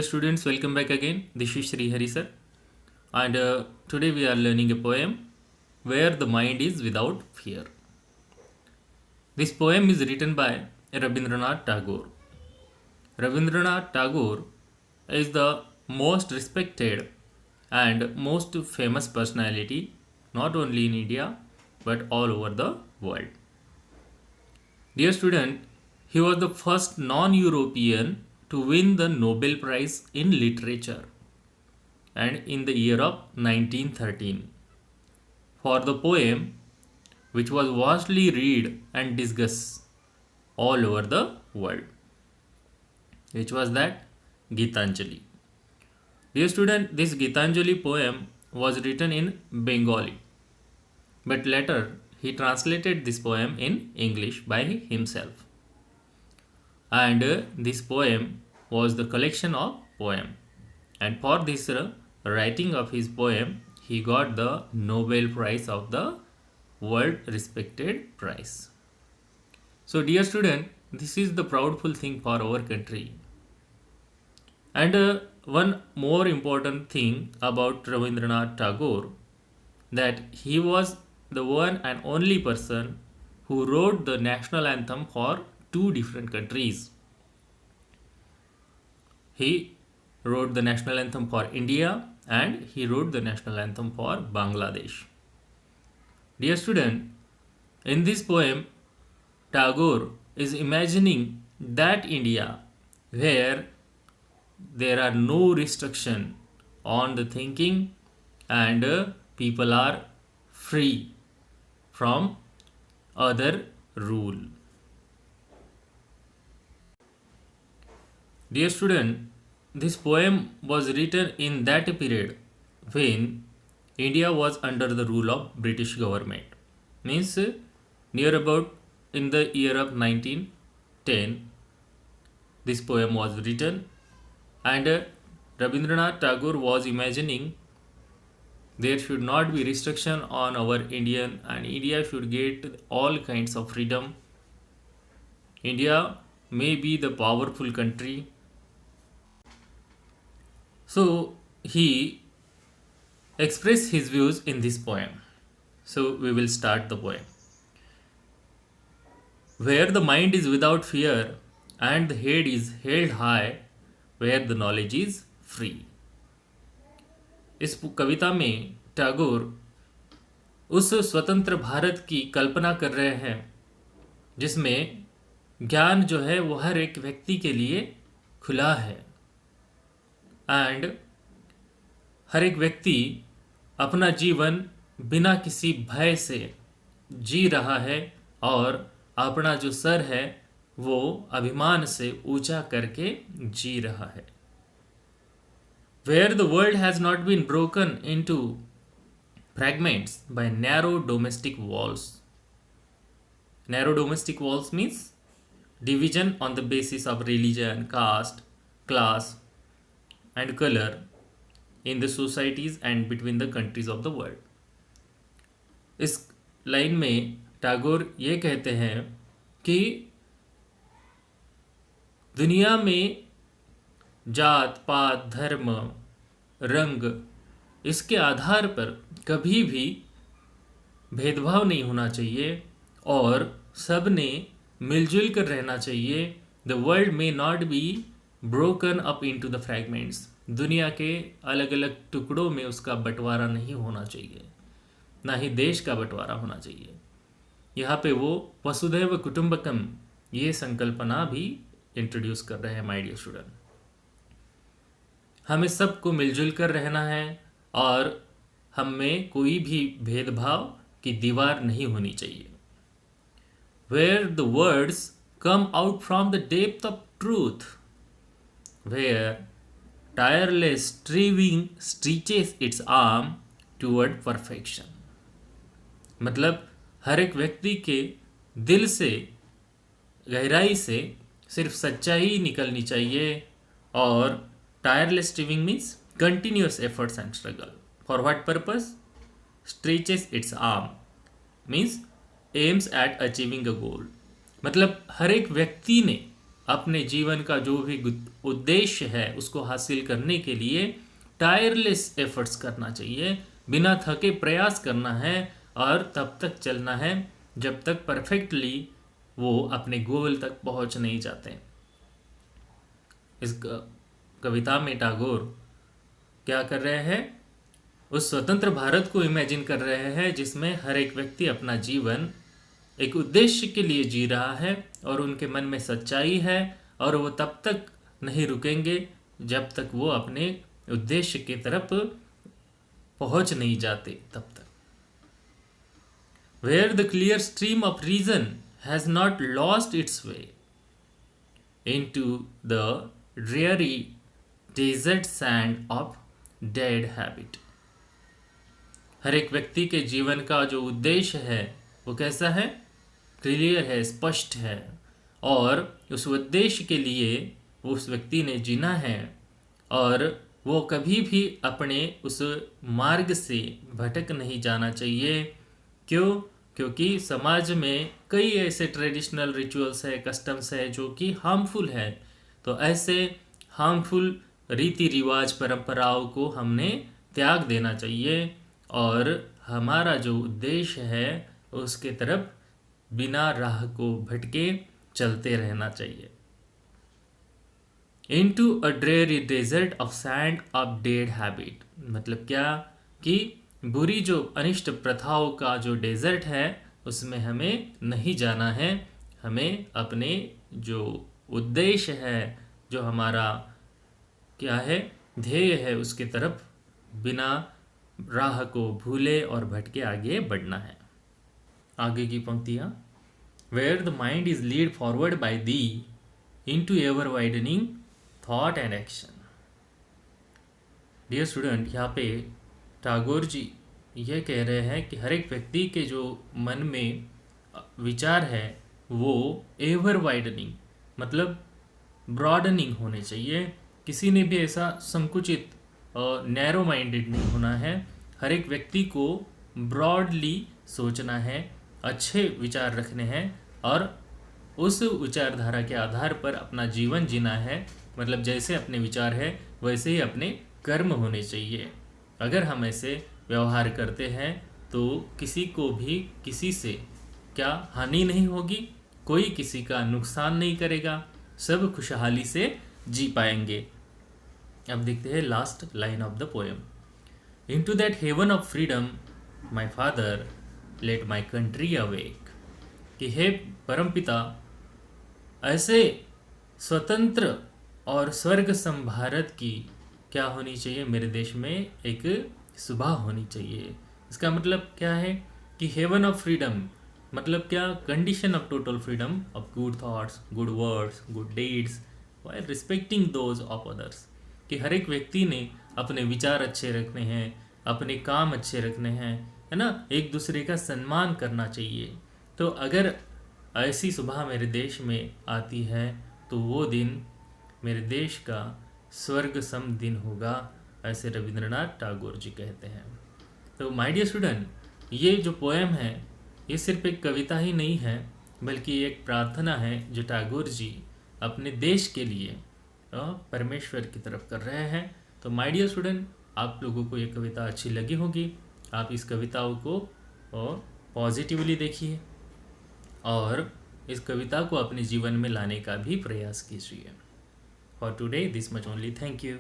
Students, welcome back again. This is Sri Hari sir, and today we are learning a poem where the mind is without fear. This poem is written by Rabindranath Tagore. Rabindranath Tagore is the most respected and most famous personality not only in India but all over the world. Dear student, he was the first non European to win the Nobel Prize in Literature and in the year of 1913 for the poem which was vastly read and discussed all over the world, which was that Gitanjali. Dear student, this Gitanjali poem was written in Bengali, but later he translated this poem in English by himself. And this poem was the collection of poem. And for this writing of his poem, he got the Nobel Prize of the world respected prize. So, dear student, this is the proudful thing for our country. And one more important thing about Rabindranath Tagore, that he was the one and only person who wrote the national anthem for two different countries. He wrote the national anthem for India and he wrote the national anthem for Bangladesh. Dear student, in this poem, Tagore is imagining that India where there are no restriction on the thinking and people are free from other rule. Dear student, this poem was written in that period when India was under the rule of British government. Means near about in the year of 1910, this poem was written, and Rabindranath Tagore was imagining there should not be restriction on our Indian, and India should get all kinds of freedom. India may be the powerful country. So he expressed his views in this poem. So we will start the poem. Where the mind is without fear and the head is held high, where the knowledge is free. इस कविता में टैगोर उस स्वतंत्र भारत की कल्पना कर रहे हैं जिसमें ज्ञान जो है वो हर एक व्यक्ति के लिए खुला है एंड हर एक व्यक्ति अपना जीवन बिना किसी भय से जी रहा है और अपना जो सर है वो अभिमान से ऊंचा करके जी रहा है. Where the world has not been broken into fragments by narrow domestic walls. Narrow domestic walls means division on the basis of religion, caste, class and color in the societies and between the countries of the world. इस line में टैगोर ये कहते हैं कि दुनिया में जात पात धर्म रंग इसके आधार पर कभी भी भेदभाव नहीं होना चाहिए और सब ने मिलजुल कर रहना चाहिए. The world may not be broken up into the fragments. दुनिया के अलग अलग टुकड़ों में उसका बंटवारा नहीं होना चाहिए, ना ही देश का बंटवारा होना चाहिए. यहाँ पे वो वसुधैव कुटुंबकम ये संकल्पना भी इंट्रोड्यूस कर रहे हैं. माय डियर स्टूडेंट, हमें सबको मिलजुल कर रहना है और हम में कोई भी भेदभाव की दीवार नहीं होनी चाहिए. Where the words come out from the depth of truth, where tireless striving stretches its arm toward perfection. मतलब हर एक व्यक्ति के दिल से गहराई से सिर्फ सच्चाई निकलनी चाहिए और tireless striving means continuous efforts and struggle. For what purpose? Stretches its arm means aims at achieving a goal. मतलब हर एक व्यक्ति ने अपने जीवन का जो भी उद्देश्य है उसको हासिल करने के लिए टायरलेस एफर्ट्स करना चाहिए, बिना थके प्रयास करना है और तब तक चलना है जब तक परफेक्टली वो अपने गोल तक पहुंच नहीं जाते। इस कविता में टैगोर क्या कर रहे हैं, उस स्वतंत्र भारत को इमेजिन कर रहे हैं जिसमें हर एक व्यक्ति अपना जीवन एक उद्देश्य के लिए जी रहा है और उनके मन में सच्चाई है और वो तब तक नहीं रुकेंगे जब तक वो अपने उद्देश्य की तरफ पहुंच नहीं जाते तब तक। Where the clear stream of reason has not lost its way into the dreary desert sand of dead habit। हर एक व्यक्ति के जीवन का जो उद्देश्य है वो कैसा है, क्लियर है, स्पष्ट है, और उस उद्देश्य के लिए उस व्यक्ति ने जीना है और वो कभी भी अपने उस मार्ग से भटक नहीं जाना चाहिए। क्यों? क्योंकि समाज में कई ऐसे ट्रेडिशनल रिचुअल्स है, कस्टम्स है जो कि हार्मफुल है। तो ऐसे हार्मफुल रीति रिवाज परंपराओं को हमने त्याग देना चाहिए और हमारा जो उद्देश्य है उसके तरफ बिना राह को भटके चलते रहना चाहिए। Into a dreary desert of sand of dead habit, मतलब क्या कि बुरी जो अनिष्ट प्रथाओं का जो डेजर्ट है उसमें हमें नहीं जाना है। हमें अपने जो उद्देश्य है, जो हमारा क्या है ध्येय है, उसके तरफ बिना राह को भूले और भटके आगे बढ़ना है। आगे की पंक्तियाँ, Where the mind is lead forward by thee into ever widening thought and action। Dear student, यहाँ पे टैगोर जी ये कह रहे हैं कि हर एक व्यक्ति के जो मन में विचार है वो एवर वाइडनिंग मतलब ब्रॉडनिंग होने चाहिए। किसी ने भी ऐसा संकुचित और नैरो माइंडेड नहीं होना है। हर एक व्यक्ति को ब्रॉडली सोचना है, अच्छे विचार रखने हैं और उस विचारधारा के आधार पर अपना जीवन जीना है। मतलब जैसे अपने विचार है वैसे ही अपने कर्म होने चाहिए। अगर हम ऐसे व्यवहार करते हैं तो किसी को भी किसी से क्या हानि नहीं होगी, कोई किसी का नुकसान नहीं करेगा, सब खुशहाली से जी पाएंगे। अब देखते हैं last line of the poem. Into that heaven of freedom my father let my country awake. कि हे परमपिता, ऐसे स्वतंत्र और स्वर्ग सम भारत की क्या होनी चाहिए, मेरे देश में एक सुबह होनी चाहिए। इसका मतलब क्या है कि हेवन ऑफ फ्रीडम मतलब क्या, condition of total freedom of good thoughts, good words, good deeds while respecting those of others. कि हर एक व्यक्ति ने अपने विचार अच्छे रखने हैं, अपने काम अच्छे रखने हैं, है ना, एक दूसरे का सम्मान करना चाहिए। तो अगर ऐसी सुबह मेरे देश में आती है तो वो दिन मेरे देश का स्वर्ग सम दिन होगा, ऐसे रविंद्रनाथ टैगोर जी कहते हैं। तो माय डियर स्टूडेंट, ये जो पोएम है ये सिर्फ एक कविता ही नहीं है बल्कि एक प्रार्थना है जो टैगोर जी अपने देश के लिए परमेश्वर की तरफ कर रहे हैं। तो माय डियर स्टूडेंट, आप लोगों को ये कविता अच्छी लगी होगी। आप इस कविताओं को पॉजिटिवली देखिए और इस कविता को अपने जीवन में लाने का भी प्रयास कीजिए। For today this much only. Thank you.